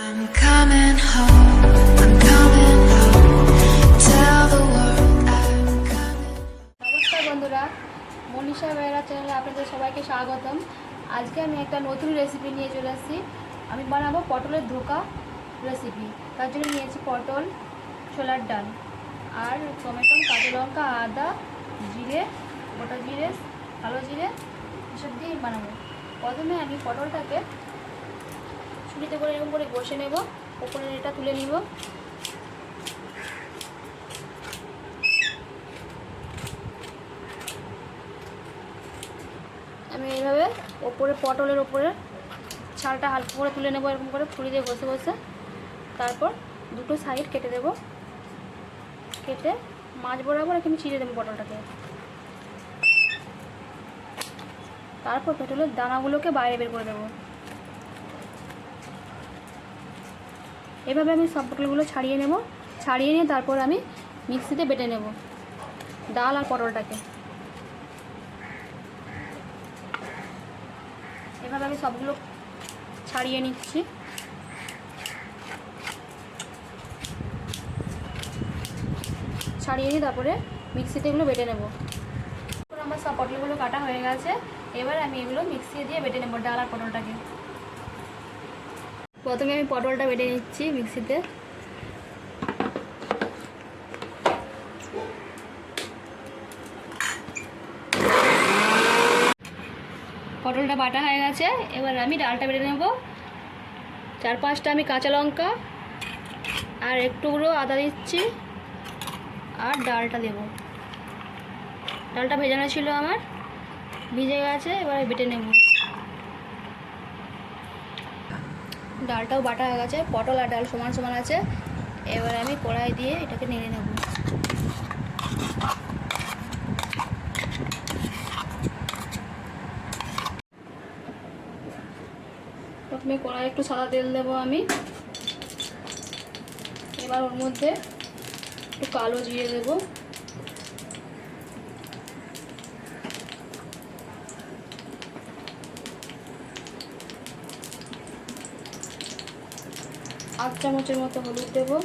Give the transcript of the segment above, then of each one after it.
I'm coming home. I'm coming home. Tell the world I'm coming. নমস্কার বন্ধুরা, মনীষা বেরা চ্যানেলে আপনাদের সবাইকে স্বাগতম। আজকে আমি একটা নতুন রেসিপি নিয়ে চলে আসছি। আমি বানাবো পটলের ধোকা রেসিপি। তার জন্য নিয়েছি পটল, ছোলার ডাল আর টমেটো, কাঁচা লঙ্কা, আদা, জিরে, গোটা জিরে, কালো জিরে এসব দিয়ে বানাবো। প্রথমে আমি পটলটাকে ছুরিতে করে এরকম করে ঘষে নেব, ওপরে এটা তুলে নিব। আমি এইভাবে ওপরে পটলের ওপরে ছালটা হালকা করে তুলে নেব, এরকম করে ছুরি দিয়ে বসে বসে। তারপর দুটো সাইড কেটে দেব, কেটে মাছ বরাবর এখানে চিড়ে দেবো পটলটাকে। তারপর পটলের দানাগুলোকে বাইরে বের করে দেবো। এভাবে আমি সব পটলগুলো ছাড়িয়ে নেব, ছাড়িয়ে নিয়ে তারপর আমি মিক্সিতে বেটে নেব ডাল আর পটলটাকে। এভাবে আমি সবগুলো ছাড়িয়ে নিচ্ছি। ছাড়িয়ে নিয়ে তারপরে মিক্সিতে এগুলো বেটে নেব। আমার সব পটলগুলো কাটা হয়ে গেছে, এবার আমি এগুলো মিক্সি দিয়ে বেটে নেব ডাল আর পটলটাকে। প্রথমে আমি পটলটা বেটে নিচ্ছি মিক্সিতে। পটলটা বাটা হয়ে গেছে, এবার আমি ডালটা বেটে নেব। 4-5টা আমি কাঁচা লঙ্কা আর একটুগুলো আদা দিচ্ছি আর ডালটা দেব। ডালটা ভেজানো ছিল আমার, ভিজে গেছে, এবার বেটে নেব। ডালটাও বাটা হয়ে গেছে, পটল আর ডাল সমান সমান আছে। এবার আমি কড়াই দিয়ে এটাকে নেড়ে নেব। প্রথমে কড়াই একটু সাদা তেল দেবো আমি। এবার ওর মধ্যে একটু কালো জিরে দেবো, আধ চামচের মতো হলুদ দেবো,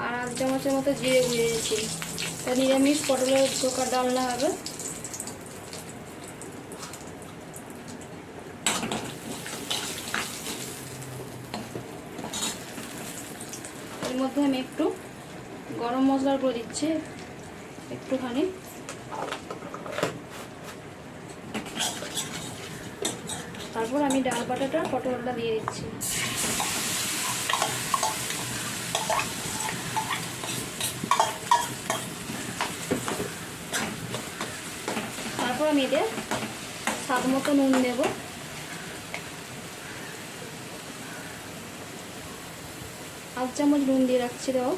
আর আধ চামচের মতো জিরে গুঁড়ে দিচ্ছি। তা নিরামিষ পটলের ধোকা ডালনা হবে। এর মধ্যে আমি একটু গরম মশলার গুঁড়ো দিচ্ছি, একটুখানি। তারপর আমি ডাল বাটাটা পটলটা দিয়ে দিচ্ছি। তারপর আমি এতে স্বাদ মতো নুন দেব। আধ চামচ নুন দিয়ে রাখছি। দাও,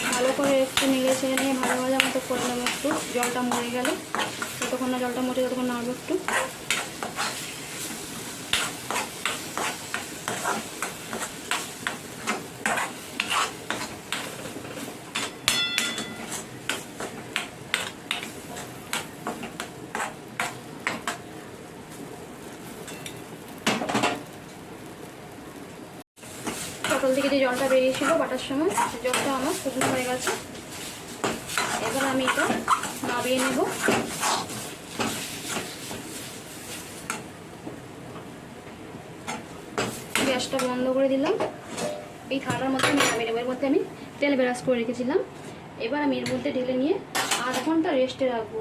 ভালো করে একটু নেড়ে ছেড়ে নিয়ে ভাজা ভাজা মতো করে নেবো। একটু জলটা মরে গেলে, যতক্ষণ না জলটা মরে ততক্ষণ নাড়বো একটু। পটল থেকে যে জলটা বেরিয়েছিল বাটার সময়, জলটা আমার শুকনো হয়ে গেছে। এবার আমি এটা নামিয়ে নেব। গ্যাসটা বন্ধ করে দিলাম। এই থালার মধ্যে আমি নামিয়ে নেব। এর মধ্যে আমি তেল ব্রাশ করে রেখেছিলাম। এবার আমি এর মধ্যে ঢেলে নিয়ে আধ ঘন্টা রেস্টে রাখবো।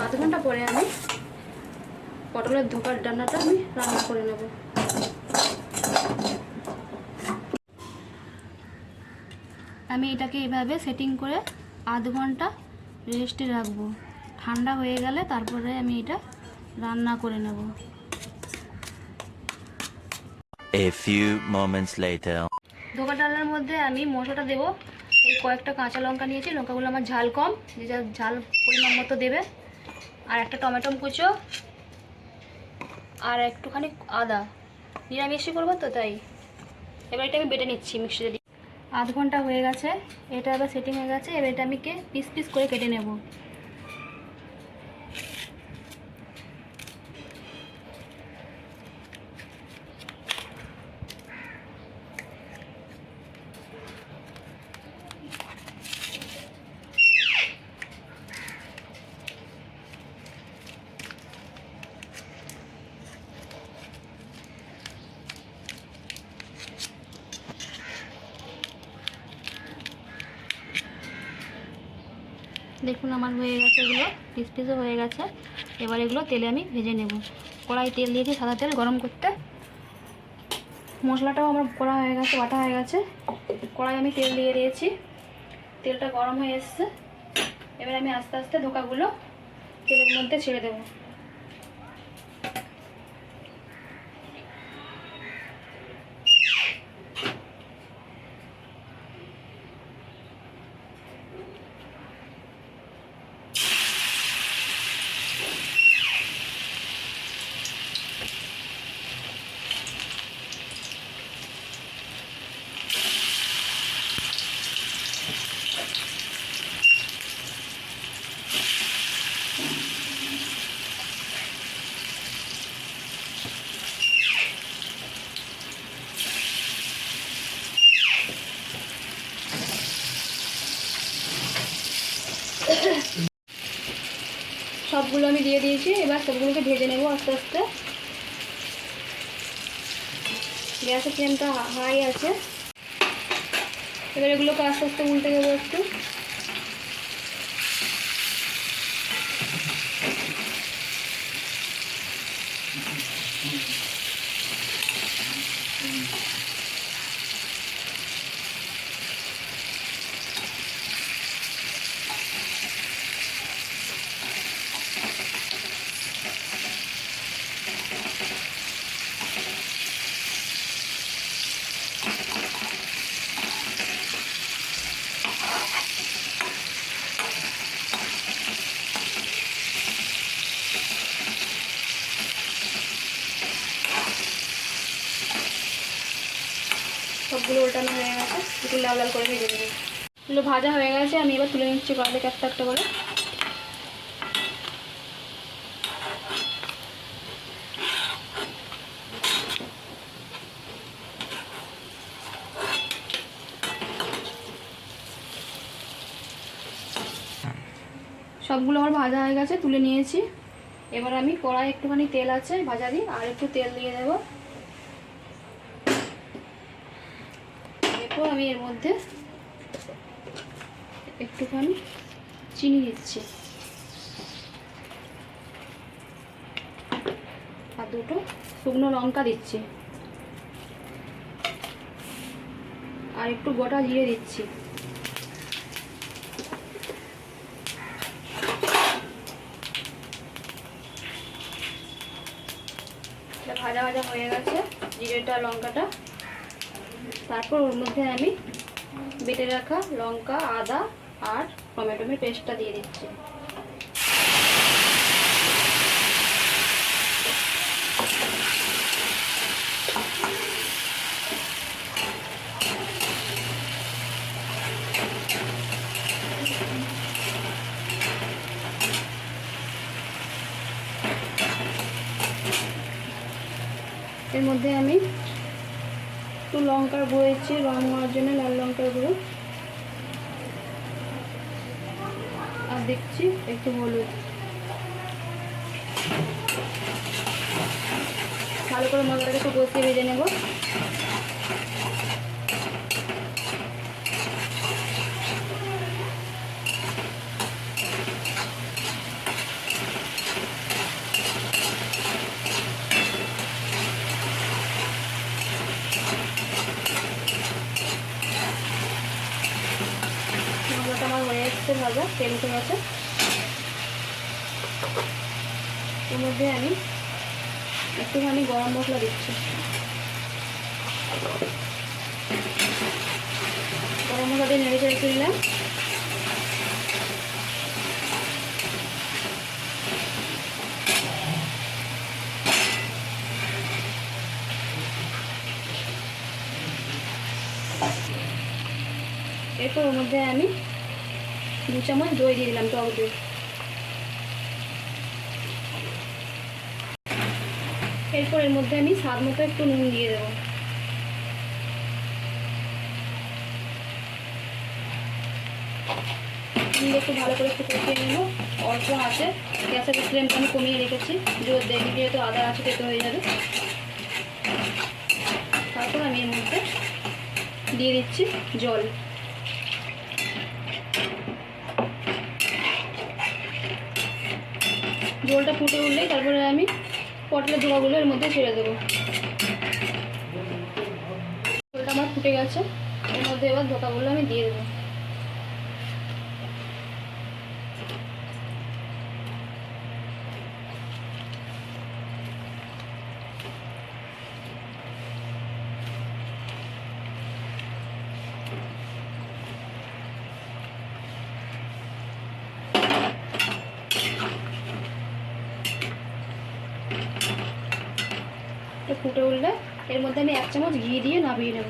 আধ ঘন্টা পরে আমি পটলের ধোকার ডালনাটা আমি রান্না করে নেব। আমি এটাকে এভাবে সেটিং করে আধ ঘন্টা রেস্টে রাখবো। ঠান্ডা হয়ে গেলে তারপরে আমি এটা রান্না করে নেব। A few moments later. ধোকা ডালনার মধ্যে আমি মশলাটা দেবো। এই এই কয়েকটা কাঁচা লঙ্কা নিয়েছি, লঙ্কাগুলো আমার ঝাল কম, যে যা ঝাল পরিমাণ মতো দেবে। আর একটা টমেটো কুচো, আর একটুখানি আদা, নিরামিষই করবো তো তাই। এবার এটা আমি বেটে নিচ্ছি মিক্সিতে দিয়ে। আধ ঘন্টা হয়ে গেছে, এটা এবার সেটিং হয়ে গেছে। এবার এটা আমি পিস পিস করে কেটে নেব। দেখুন আমার হয়ে গেছে, এগুলো পিস পিসও হয়ে গেছে। এবার এগুলো তেলে আমি ভেজে নেব। কড়াই তেল দিয়েছি, সাদা তেল গরম করতে। মশলাটাও আমার করা হয়ে গেছে, বাটা হয়ে গেছে। কড়াই আমি তেল দিয়ে দিয়েছি, তেলটা গরম হয়ে এসছে। এবার আমি আস্তে আস্তে ধোকাগুলো তেলের মধ্যে ছেড়ে দেবো। সবগুলো আমি দিয়ে দিয়েছি, এবার সবগুলোকে ভেজে নেব আস্তে আস্তে। গ্যাসের ফ্লেমটা হাই আছে। এবার এগুলোকে আস্তে আস্তে উল্টে দেবো একটু। সবগুলো উল্টানো হয়ে গেছে, একটু লাল লাল করে ভেজে দেবো। এগুলো ভাজা হয়ে গেছে, আমি এবার তুলে নিচ্ছি কড়া থেকে একটা একটা করে। সবগুলো আমার ভাজা হয়ে গেছে, তুলে নিয়েছি। এবার আমি কড়াই একটুখানি তেল আছে ভাজা দিই, আর একটু তেল দিয়ে দেবো। এরপর আমি এর মধ্যে একটুখানি চিনি দিচ্ছি, আর দুটো শুকনো লঙ্কা দিচ্ছি, আর একটু গোটা জিরে দিচ্ছি। ভাজা ভাজা হয়ে গেছে জিরেটা লঙ্কাটা। তারপর ওর মধ্যে আমি বেটে রাখা লঙ্কা, আদা আর টমেটোর পেস্টটা দিয়ে দিচ্ছি। এর মধ্যে আমি একটু লঙ্কার গুঁড়ো দিচ্ছি, রং হওয়ার জন্য লাল লঙ্কার গুঁড়ো, আর দিচ্ছি একটু হলুদ। ভালো করে মশলাটাকে একটু কষিয়ে ভেজে নেব। মশলাটা আমার হয়ে এসছে ভাজা, তেল উঠে গেছে। এর মধ্যে আমি একটুখানি গরম মশলা দিচ্ছি, গরম মশলা দিয়ে নেড়ে চেড়ে নিলাম। এরপর ওর মধ্যে আমি 2 চামচ দই দিয়ে দিলাম, টক দই। এরপর এর মধ্যে আমি স্বাদ মতো একটু নুন দিয়ে দেবো। একটু ভালো করে একটু কষিয়ে নেব অল্প আছে। গ্যাসের ফ্লেমটা আমি কমিয়ে রেখেছি, দেখি যেহেতু আদা আছে তেতো হয়ে যাবে। তারপর আমি এর মধ্যে দিয়ে দিচ্ছি জল। জলটা ফুটে উঠলেই তারপরে আমি পটলের ধোকাগুলো এর মধ্যে ছেড়ে দেবো। জলটা আমার ফুটে গেছে, এর মধ্যে এবার ধোকাগুলো আমি দিয়ে দেবো। ফুটে উঠলে এর মধ্যে আমি 1 চামচ ঘি দিয়ে নামিয়ে নেব।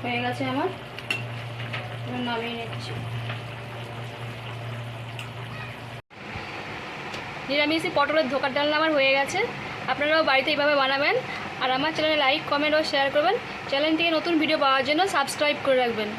হয়ে গেছে আমার, নামিয়ে নিচ্ছি। নিরামিষি পটলের ধোকার ডালনা আমার হয়ে গেছে। আপনারাও বাড়িতে এইভাবে বানাবেন। আর আমার চ্যানেলে লাইক, কমেন্ট ও শেয়ার করবেন। চ্যানেল থেকে নতুন ভিডিও পাওয়ার জন্য সাবস্ক্রাইব করে রাখবেন।